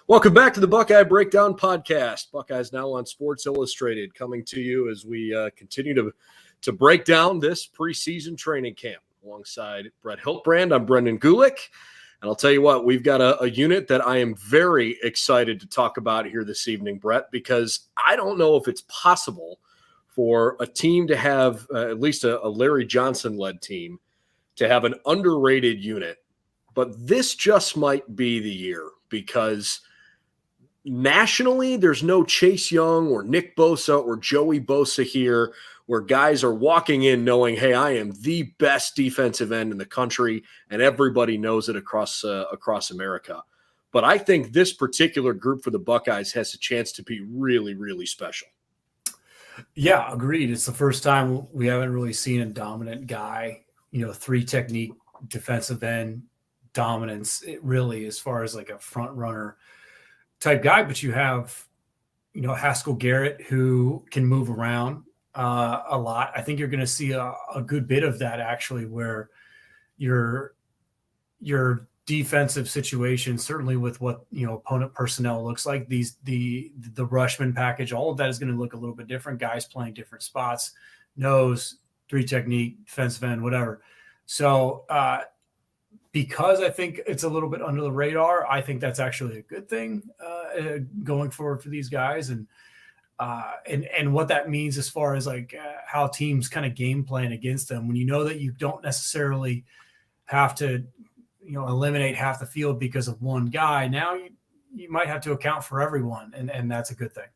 Welcome back to the Buckeye Breakdown podcast. Buckeyes Now on Sports Illustrated, coming to you as we continue to break down this preseason training camp. Alongside Brett Hiltbrand, I'm Brendan Gulick. And I'll tell you what, we've got a unit that I am very excited to talk about here this evening, Brett, because I don't know if it's possible for a team to have, at least a Larry Johnson-led team, to have an underrated unit. But this just might be the year because nationally, there's no Chase Young or Nick Bosa or Joey Bosa here where guys are walking in knowing, hey, I am the best defensive end in the country, and everybody knows it across America. But I think this particular group for the Buckeyes has a chance to be really, really special. Yeah, agreed. It's the first time we haven't really seen a dominant guy, three technique defensive end dominance, it really, as far as like a front runner type guy. But you have, Haskell Garrett, who can move around a lot. I think you're going to see a good bit of that, actually, where your defensive situation, certainly with what opponent personnel looks like, the Rushmen package, all of that is going to look a little bit different. Guys playing different spots, nose, three technique, defensive end, whatever. So because I think it's a little bit under the radar, I think that's actually a good thing going forward for these guys, and what that means as far as like how teams kind of game plan against them when you know that you don't necessarily have to eliminate half the field because of one guy. Now you might have to account for everyone, and that's a good thing.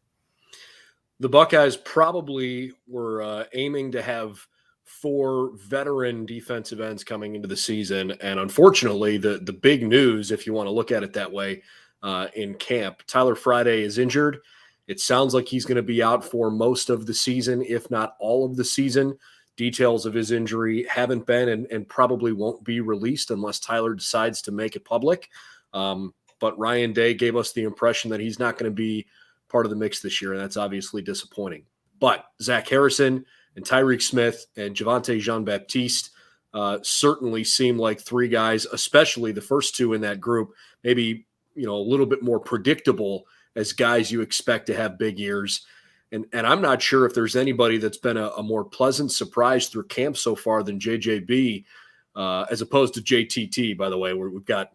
The Buckeyes probably were aiming to have 4 veteran defensive ends coming into the season. And unfortunately, the big news, if you want to look at it that way, in camp, Tyler Friday is injured. It sounds like he's going to be out for most of the season, if not all of the season. Details of his injury haven't been and probably won't be released unless Tyler decides to make it public. But Ryan Day gave us the impression that he's not going to be part of the mix this year, and that's obviously disappointing. But Zach Harrison and Tyreek Smith and Javonte Jean-Baptiste certainly seem like 3 guys, especially the first 2 in that group, maybe a little bit more predictable as guys you expect to have big years. And I'm not sure if there's anybody that's been a more pleasant surprise through camp so far than JJB, as opposed to JTT, by the way, where we've got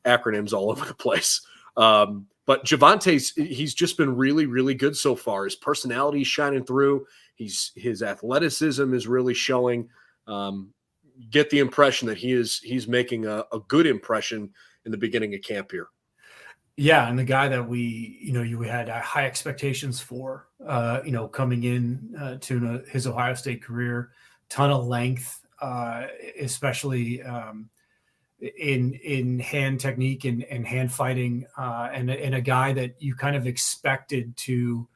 acronyms all over the place. But Javonte's, he's just been really, really good so far. His personality is shining through. His athleticism is really showing. Get the impression that he's making a good impression in the beginning of camp here. Yeah, and the guy that you had high expectations for, coming in to his Ohio State career, ton of length, especially in hand technique and hand fighting, and a guy that you kind of expected to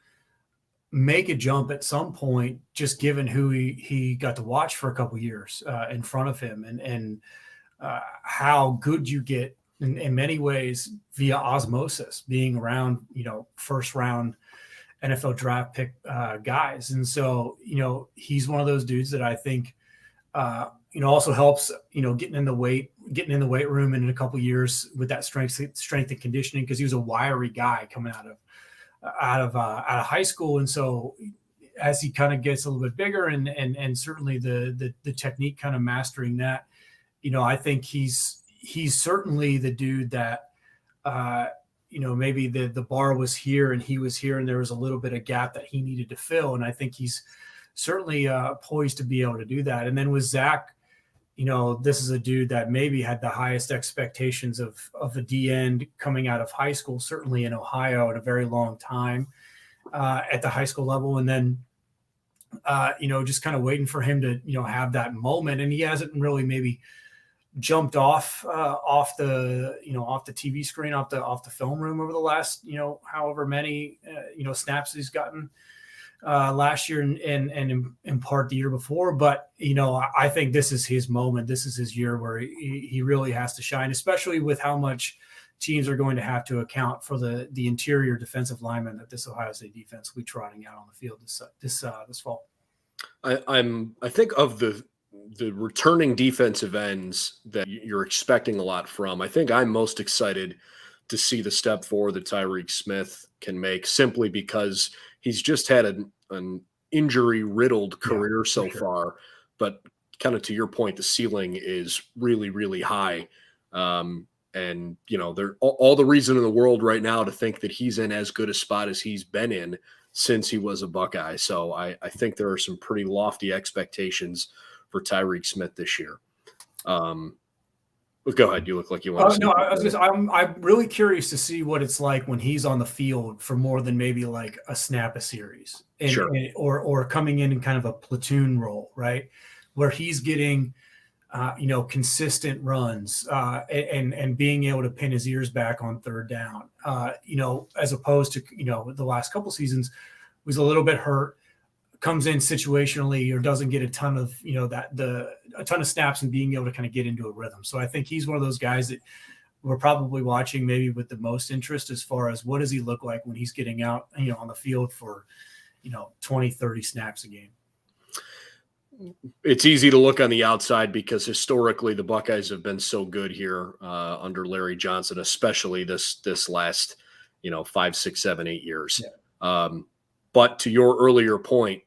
make a jump at some point, just given who he got to watch for a couple of years in front of him, and how good you get in many ways via osmosis, being around first round NFL draft pick guys. And so he's one of those dudes that I think also helps getting in the weight room in a couple of years with that strength and conditioning, because he was a wiry guy coming out of high school. And so as he kind of gets a little bit bigger and certainly the technique kind of mastering that, I think he's certainly the dude that maybe the bar was here and he was here, and there was a little bit of gap that he needed to fill. And I think he's certainly poised to be able to do that. And then with Zach, this is a dude that maybe had the highest expectations of a D end coming out of high school, certainly in Ohio, in a very long time at the high school level. And then, just kind of waiting for him to, have that moment. And he hasn't really maybe jumped off the TV screen, off the film room over the last, however many, snaps he's gotten last year and in part the year before. But, I think this is his moment. This is his year where he really has to shine, especially with how much teams are going to have to account for the interior defensive linemen that this Ohio State defense will be trotting out on the field this fall. I think of the returning defensive ends that you're expecting a lot from, I think I'm most excited to see the step forward that Tyreek Smith can make, simply because he's just had an injury-riddled career so far. But kind of to your point, the ceiling is really, really high. And, they're all the reason in the world right now to think that he's in as good a spot as he's been in since he was a Buckeye. So I think there are some pretty lofty expectations for Tyreek Smith this year. But go ahead. You look like you want to. No, I'm really curious to see what it's like when he's on the field for more than maybe like a snap a series, or coming in kind of a platoon role, right, where he's getting consistent runs and being able to pin his ears back on third down, as opposed to, the last couple seasons was a little bit hurt, comes in situationally or doesn't get a ton of, a ton of snaps and being able to kind of get into a rhythm. So I think he's one of those guys that we're probably watching maybe with the most interest as far as what does he look like when he's getting out, on the field for, 20, 30 snaps a game. It's easy to look on the outside because historically the Buckeyes have been so good here under Larry Johnson, especially this last, 5, 6, 7, 8 years. Yeah. But to your earlier point,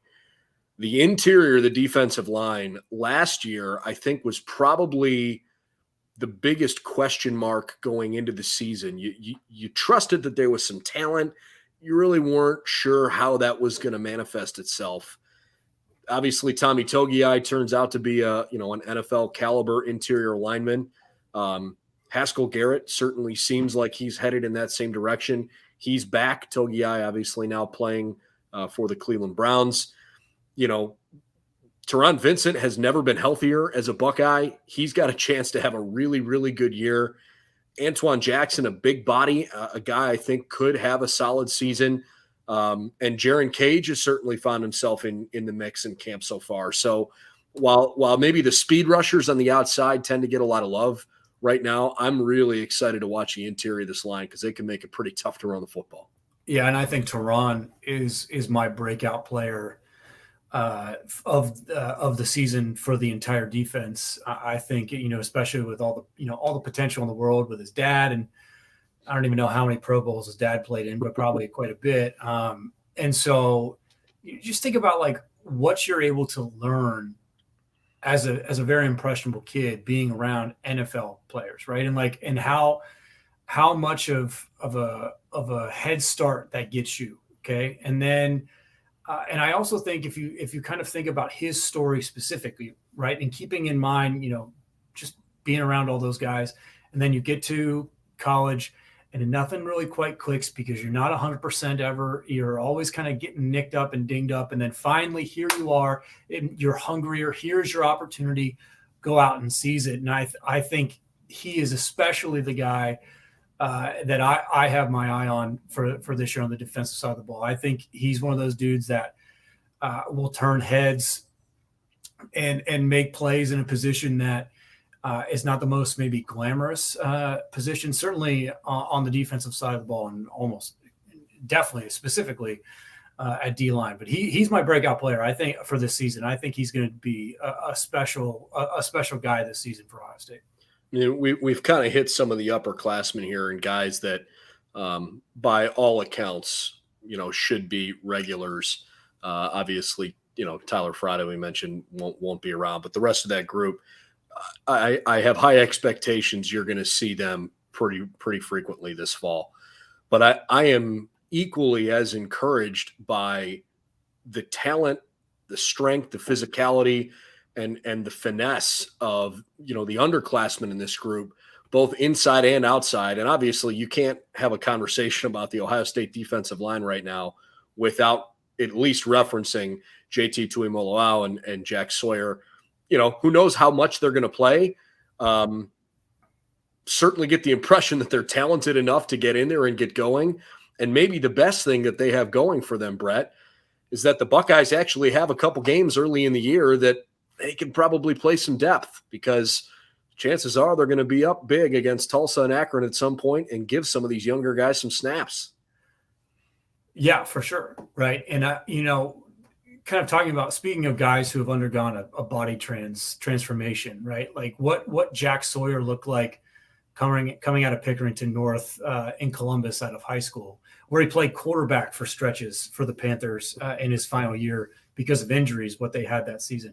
the interior of the defensive line last year, I think, was probably the biggest question mark going into the season. You trusted that there was some talent. You really weren't sure how that was going to manifest itself. Obviously, Tommy Togiai turns out to be an NFL caliber interior lineman. Haskell Garrett certainly seems like he's headed in that same direction. He's back. Togiai obviously now playing for the Cleveland Browns. Teron Vincent has never been healthier as a Buckeye. He's got a chance to have a really, really good year. Antoine Jackson, a big body, a guy I think could have a solid season. And Jaron Cage has certainly found himself in the mix in camp so far. So while maybe the speed rushers on the outside tend to get a lot of love right now, I'm really excited to watch the interior of this line because they can make it pretty tough to run the football. Yeah, and I think Teron is my breakout player of the season for the entire defense. I think, especially with all the potential in the world with his dad, and I don't even know how many Pro Bowls his dad played in, but probably quite a bit. And so you just think about like what you're able to learn as a very impressionable kid being around NFL players, right? And how much of a head start that gets you. Okay. And then, and I also think if you kind of think about his story specifically, right, and keeping in mind, just being around all those guys, and then you get to college and nothing really quite clicks because you're not 100% ever. You're always kind of getting nicked up and dinged up. And then finally, here you are, and you're hungrier. Here's your opportunity. Go out and seize it. And I think he is especially the guy that I have my eye on for this year on the defensive side of the ball. I think he's one of those dudes that will turn heads and make plays in a position that is not the most maybe glamorous position, certainly on the defensive side of the ball, and almost definitely specifically at D-line. But he's my breakout player, I think, for this season. I think he's going to be a special guy this season for Ohio State. We've kind of hit some of the upperclassmen here and guys that, by all accounts, should be regulars. Obviously, Tyler Friday we mentioned won't be around, but the rest of that group, I have high expectations. You're going to see them pretty frequently this fall. But I am equally as encouraged by the talent, the strength, the physicality, and the finesse of, the underclassmen in this group, both inside and outside. And obviously you can't have a conversation about the Ohio State defensive line right now without at least referencing JT Tuimoloau and Jack Sawyer. Who knows how much they're going to play. Certainly get the impression that they're talented enough to get in there and get going. And maybe the best thing that they have going for them, Brett, is that the Buckeyes actually have a couple games early in the year that they can probably play some depth, because chances are they're going to be up big against Tulsa and Akron at some point and give some of these younger guys some snaps. Yeah, for sure. Right. And, kind of talking about, speaking of guys who have undergone a body transformation, right? Like what Jack Sawyer looked like coming out of Pickerington North in Columbus out of high school, where he played quarterback for stretches for the Panthers in his final year because of injuries, what they had that season.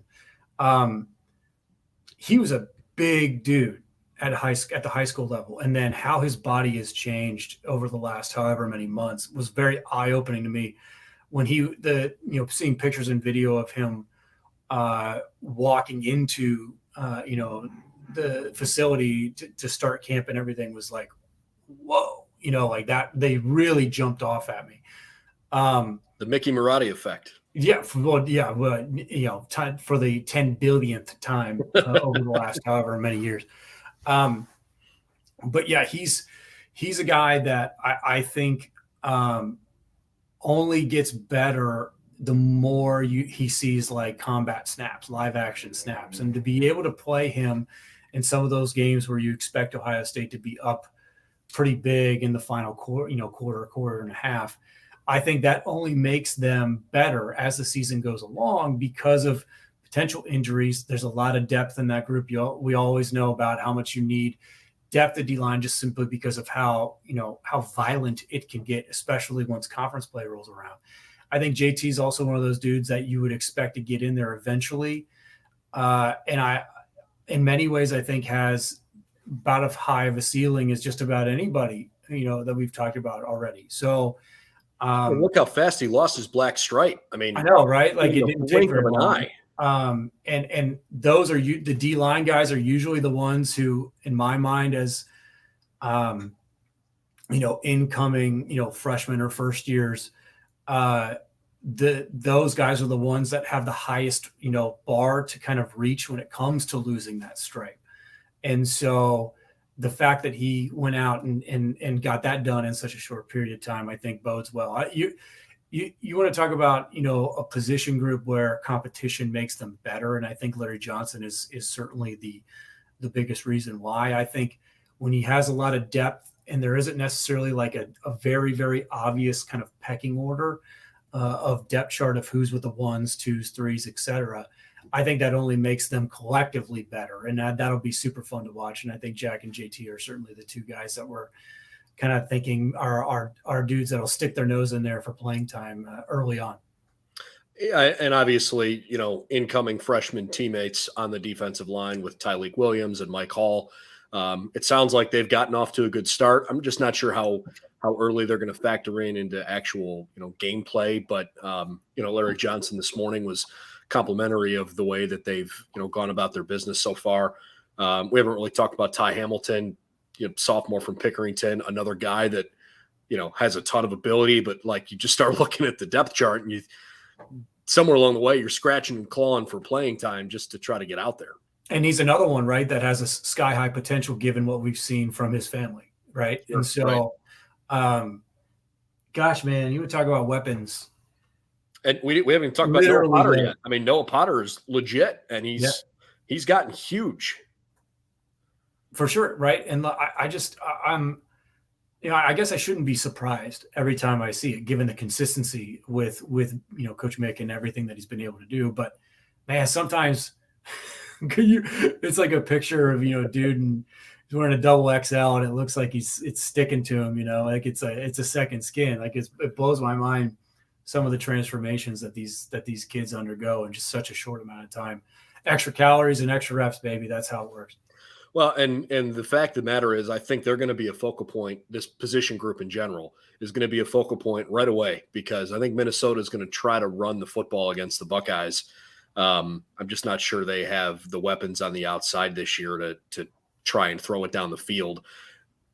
He was a big dude at the high school level. And then how his body has changed over the last however many months was very eye-opening to me when seeing pictures and video of him walking into, the facility to start camp and everything was like, whoa, like that. They really jumped off at me. The Mickey Marotti effect. Yeah. For the 10 billionth time over the last however many years. But yeah, he's a guy that I think only gets better the more he sees like combat snaps, live action snaps, and to be able to play him in some of those games where you expect Ohio State to be up pretty big in the final quarter and a half. I think that only makes them better as the season goes along because of potential injuries. There's a lot of depth in that group. We always know about how much you need depth at D-line just simply because of how violent it can get, especially once conference play rolls around. I think JT is also one of those dudes that you would expect to get in there eventually. In many ways, I think has about as high of a ceiling as just about anybody, that we've talked about already. So look how fast he lost his black stripe. I mean, I know, right? Like it didn't take very long. Eye. And those are the D-line guys are usually the ones who, in my mind, as incoming, freshmen or first years, those guys are the ones that have the highest, bar to kind of reach when it comes to losing that stripe. And so the fact that he went out and got that done in such a short period of time, I think bodes well. You want to talk about, a position group where competition makes them better. And I think Larry Johnson is certainly the biggest reason why. I think when he has a lot of depth and there isn't necessarily like a very, very obvious kind of pecking order of depth chart of who's with the 1s, 2s, 3s, et cetera, I think that only makes them collectively better. And that'll be super fun to watch. And I think Jack and JT are certainly the two guys that we're kind of thinking are dudes that'll stick their nose in there for playing time early on. Yeah, and obviously, incoming freshman teammates on the defensive line with Tylek Williams and Mike Hall. It sounds like they've gotten off to a good start. I'm just not sure how early they're going to factor into actual, gameplay. But, Larry Johnson this morning was complimentary of the way that they've, gone about their business so far. We haven't really talked about Ty Hamilton, sophomore from Pickerington, another guy that, has a ton of ability, but like you just start looking at the depth chart and somewhere along the way, you're scratching and clawing for playing time just to try to get out there. And he's another one, right, that has a sky high potential given what we've seen from his family, right? Sure, and so, right. Gosh, man, you would talk about weapons. And we haven't even talked about Noah Potter yet. I mean, Noah Potter is legit, and he's gotten huge. For sure, right? And I guess I shouldn't be surprised every time I see it, given the consistency with Coach Mick and everything that he's been able to do. But man, sometimes it's like a picture of dude and he's wearing a double XL and it looks like it's sticking to him, like it's a second skin. Like it blows my mind some of the transformations that these kids undergo in just such a short amount of time. Extra calories and extra reps, baby. That's how it works. Well, and the fact of the matter is, I think they're going to be a focal point. This position group in general is going to be a focal point right away because I think Minnesota is going to try to run the football against the Buckeyes. I'm just not sure they have the weapons on the outside this year to try and throw it down the field.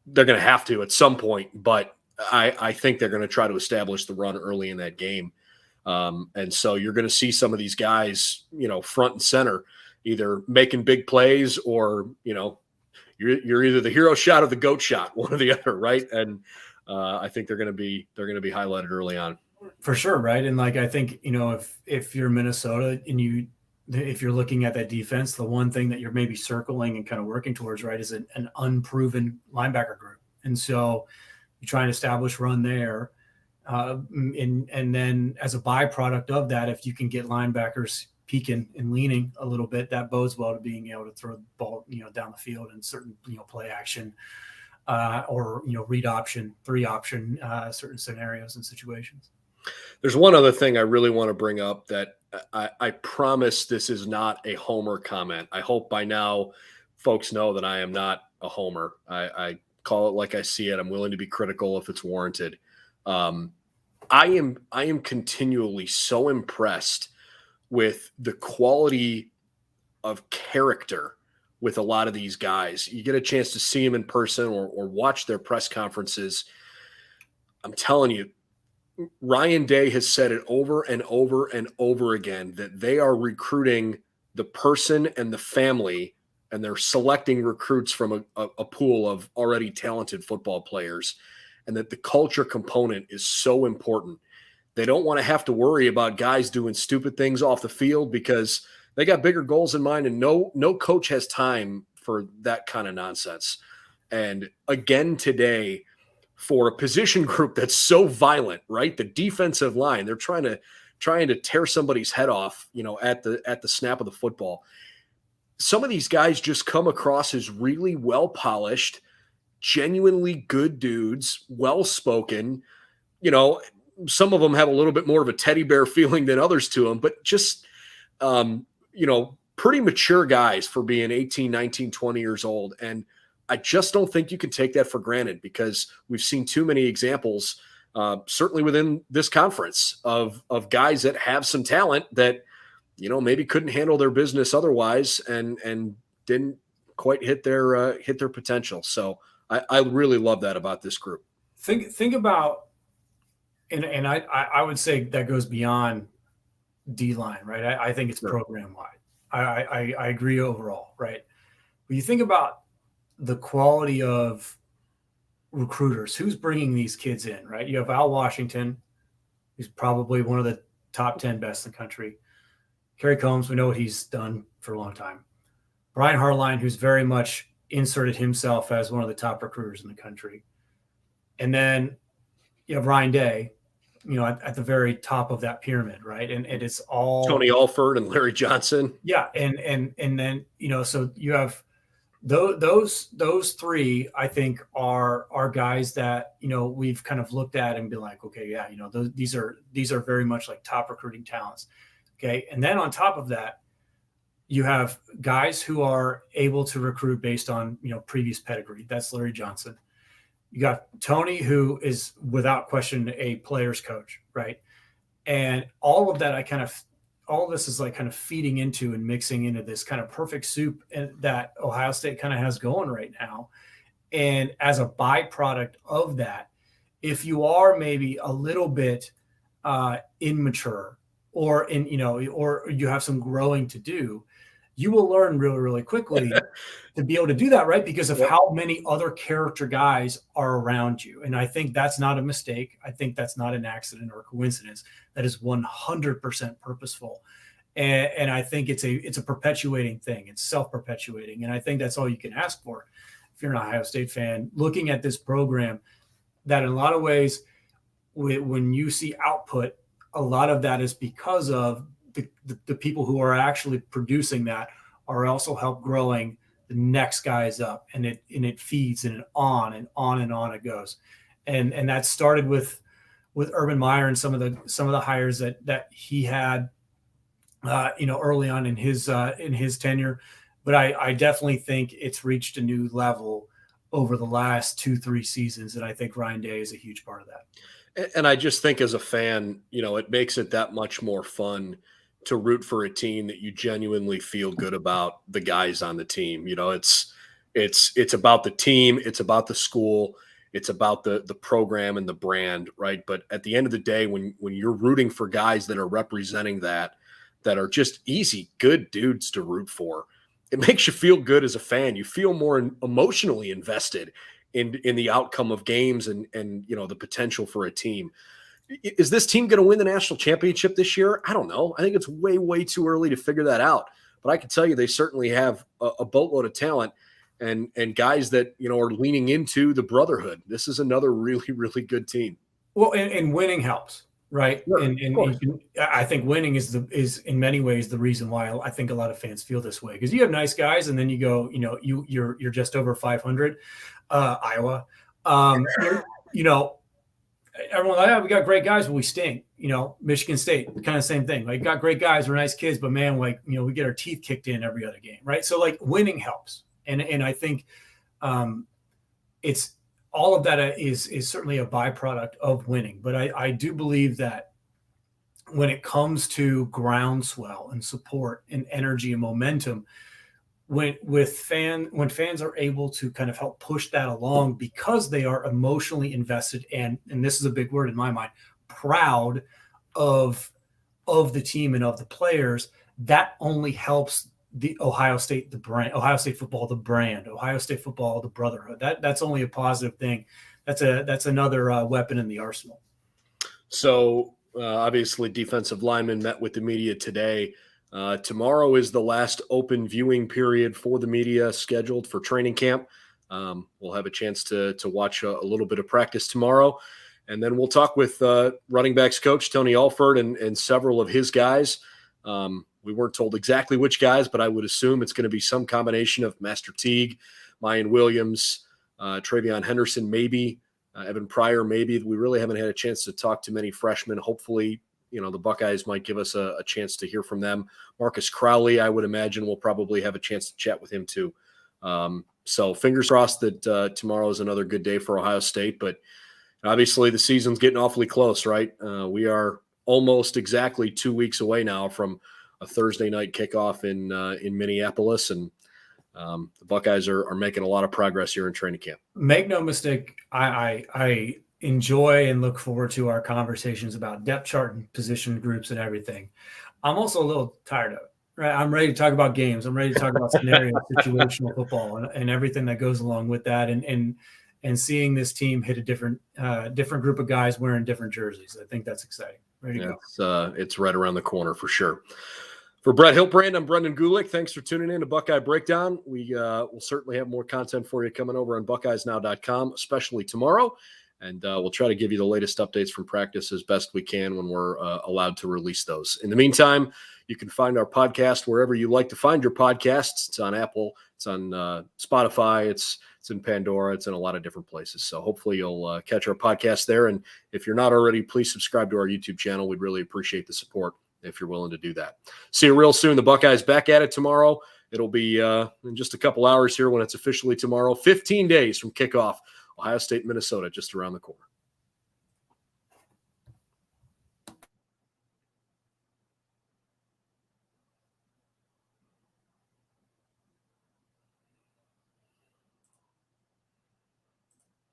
They're going to have to at some point, but I think they're going to try to establish the run early in that game. And so you're going to see some of these guys, front and center, either making big plays or, you're either the hero shot or the goat shot, one or the other, right? And I think they're going to be highlighted early on. For sure, right? And like I think, if you're Minnesota and if you're looking at that defense, the one thing that you're maybe circling and kind of working towards, right, is an unproven linebacker group. And so you try and establish run there. And then as a byproduct of that, if you can get linebackers peeking and leaning a little bit, that bodes well to being able to throw the ball, down the field in certain, play action or, read option, 3 option, certain scenarios and situations. There's one other thing I really want to bring up that I promise this is not a homer comment. I hope by now folks know that I am not a homer. I call it like I see it. I'm willing to be critical if it's warranted. I am continually so impressed with the quality of character with a lot of these guys. You get a chance to see them in person or watch their press conferences. I'm telling you, Ryan Day has said it over and over and over again that they are recruiting the person and the family, and they're selecting recruits from a pool of already talented football players, and that the culture component is so important. They don't want to have to worry about guys doing stupid things off the field because they got bigger goals in mind, and no coach has time for that kind of nonsense. And again today, for a position group that's so violent, right? The defensive line, they're trying to tear somebody's head off, at the snap of the football. Some of these guys just come across as really well-polished, genuinely good dudes, well-spoken. Some of them have a little bit more of a teddy bear feeling than others to them, but just, pretty mature guys for being 18, 19, 20 years old. And I just don't think you can take that for granted because we've seen too many examples, certainly within this conference, of guys that have some talent that, maybe couldn't handle their business otherwise and didn't quite hit their potential. So I really love that about this group. Think about, and I would say that goes beyond D-line, right? I think it's program wide. I agree overall, right? But you think about the quality of recruiters, who's bringing these kids in, right? You have Al Washington, who's probably one of the top 10 best in the country. Kerry Combs, we know what he's done for a long time. Brian Hartline, who's very much inserted himself as one of the top recruiters in the country. And then you have Ryan Day, at the very top of that pyramid, right? And it's all Tony Alford and Larry Johnson. Yeah. And then, so you have those 3, I think are guys that, we've kind of looked at and been like, okay, yeah, these are very much like top recruiting talents. Okay. And then on top of that, you have guys who are able to recruit based on, previous pedigree. That's Larry Johnson. You got Tony, who is without question a player's coach, right? And all of that, all of this is like kind of feeding into and mixing into this kind of perfect soup that Ohio State kind of has going right now. And as a byproduct of that, if you are maybe a little bit immature or or you have some growing to do, you will learn really, really quickly to be able to do that, right? Because of how many other character guys are around you. And I think that's not a mistake. I think that's not an accident or a coincidence. That is 100% purposeful. And I think it's a perpetuating thing. It's self-perpetuating. And I think that's all you can ask for if you're an Ohio State fan, looking at this program that in a lot of ways, when you see output, a lot of that is because of the people who are actually producing that are also help growing the next guys up, and it feeds and on and on and on it goes. And that started with Urban Meyer and some of the hires that he had, early on in his tenure. But I definitely think it's reached a new level over the last 2-3 seasons. And I think Ryan Day is a huge part of that. And I just think as a fan, it makes it that much more fun to root for a team that you genuinely feel good about the guys on the team. It's about the team, it's about the school, it's about the program and the brand, right? But at the end of the day, when you're rooting for guys that are representing that are just easy, good dudes to root for, it makes you feel good as a fan. You feel more emotionally invested in the outcome of games and the potential for a team. Is this team going to win the national championship this year? I don't know. I think it's way, way too early to figure that out. But I can tell you they certainly have a boatload of talent and guys that, are leaning into the brotherhood. This is another really, really good team. Well, and winning helps, right? Sure, And of course. I think winning is in many ways the reason why I think a lot of fans feel this way, because you have nice guys, and then you go, you're just over 500, Iowa. You know, everyone like, we got great guys, but we stink. Michigan State, kind of same thing. Like, got great guys, we're nice kids, but man, like, we get our teeth kicked in every other game, right? So like winning helps, and I think it's all of that is certainly a byproduct of winning. But I do believe that when it comes to groundswell and support and energy and momentum, when fans are able to kind of help push that along because they are emotionally invested and this is a big word in my mind, proud of the team and of the players, that only helps the Ohio State football, the brand, Ohio State football, the brotherhood. That's only a positive thing. That's another weapon in the arsenal. So obviously defensive linemen met with the media today. Tomorrow is the last open viewing period for the media scheduled for training camp. We'll have a chance to watch a little bit of practice tomorrow. And then we'll talk with running backs coach Tony Alford and several of his guys. We weren't told exactly which guys, but I would assume it's going to be some combination of Master Teague, Mayan Williams, Travion Henderson, maybe, Evan Pryor, maybe. We really haven't had a chance to talk to many freshmen. Hopefully, the Buckeyes might give us a chance to hear from them. Marcus Crowley, I would imagine we'll probably have a chance to chat with him too. So fingers crossed that tomorrow is another good day for Ohio State, but obviously the season's getting awfully close, right? We are almost exactly 2 weeks away now from a Thursday night kickoff in Minneapolis, and the Buckeyes are making a lot of progress here in training camp. Make no mistake, I enjoy and look forward to our conversations about depth chart and position groups and everything. I'm also a little tired of it, right? I'm ready to talk about games. I'm ready to talk about scenario, situational football, and everything that goes along with that, and seeing this team hit a different group of guys wearing different jerseys. I think that's exciting. Ready to go. It's right around the corner for sure. For Brett Hiltbrand, I'm Brendan Gulick. Thanks for tuning in to Buckeye Breakdown. We will certainly have more content for you coming over on BuckeyesNow.com, especially tomorrow. And we'll try to give you the latest updates from practice as best we can when we're allowed to release those. In the meantime, you can find our podcast wherever you like to find your podcasts. It's on Apple. It's on Spotify. It's in Pandora. It's in a lot of different places. So hopefully you'll catch our podcast there. And if you're not already, please subscribe to our YouTube channel. We'd really appreciate the support if you're willing to do that. See you real soon. The Buckeyes back at it tomorrow. It'll be in just a couple hours here when it's officially tomorrow. 15 days from kickoff. Ohio State, Minnesota, just around the corner.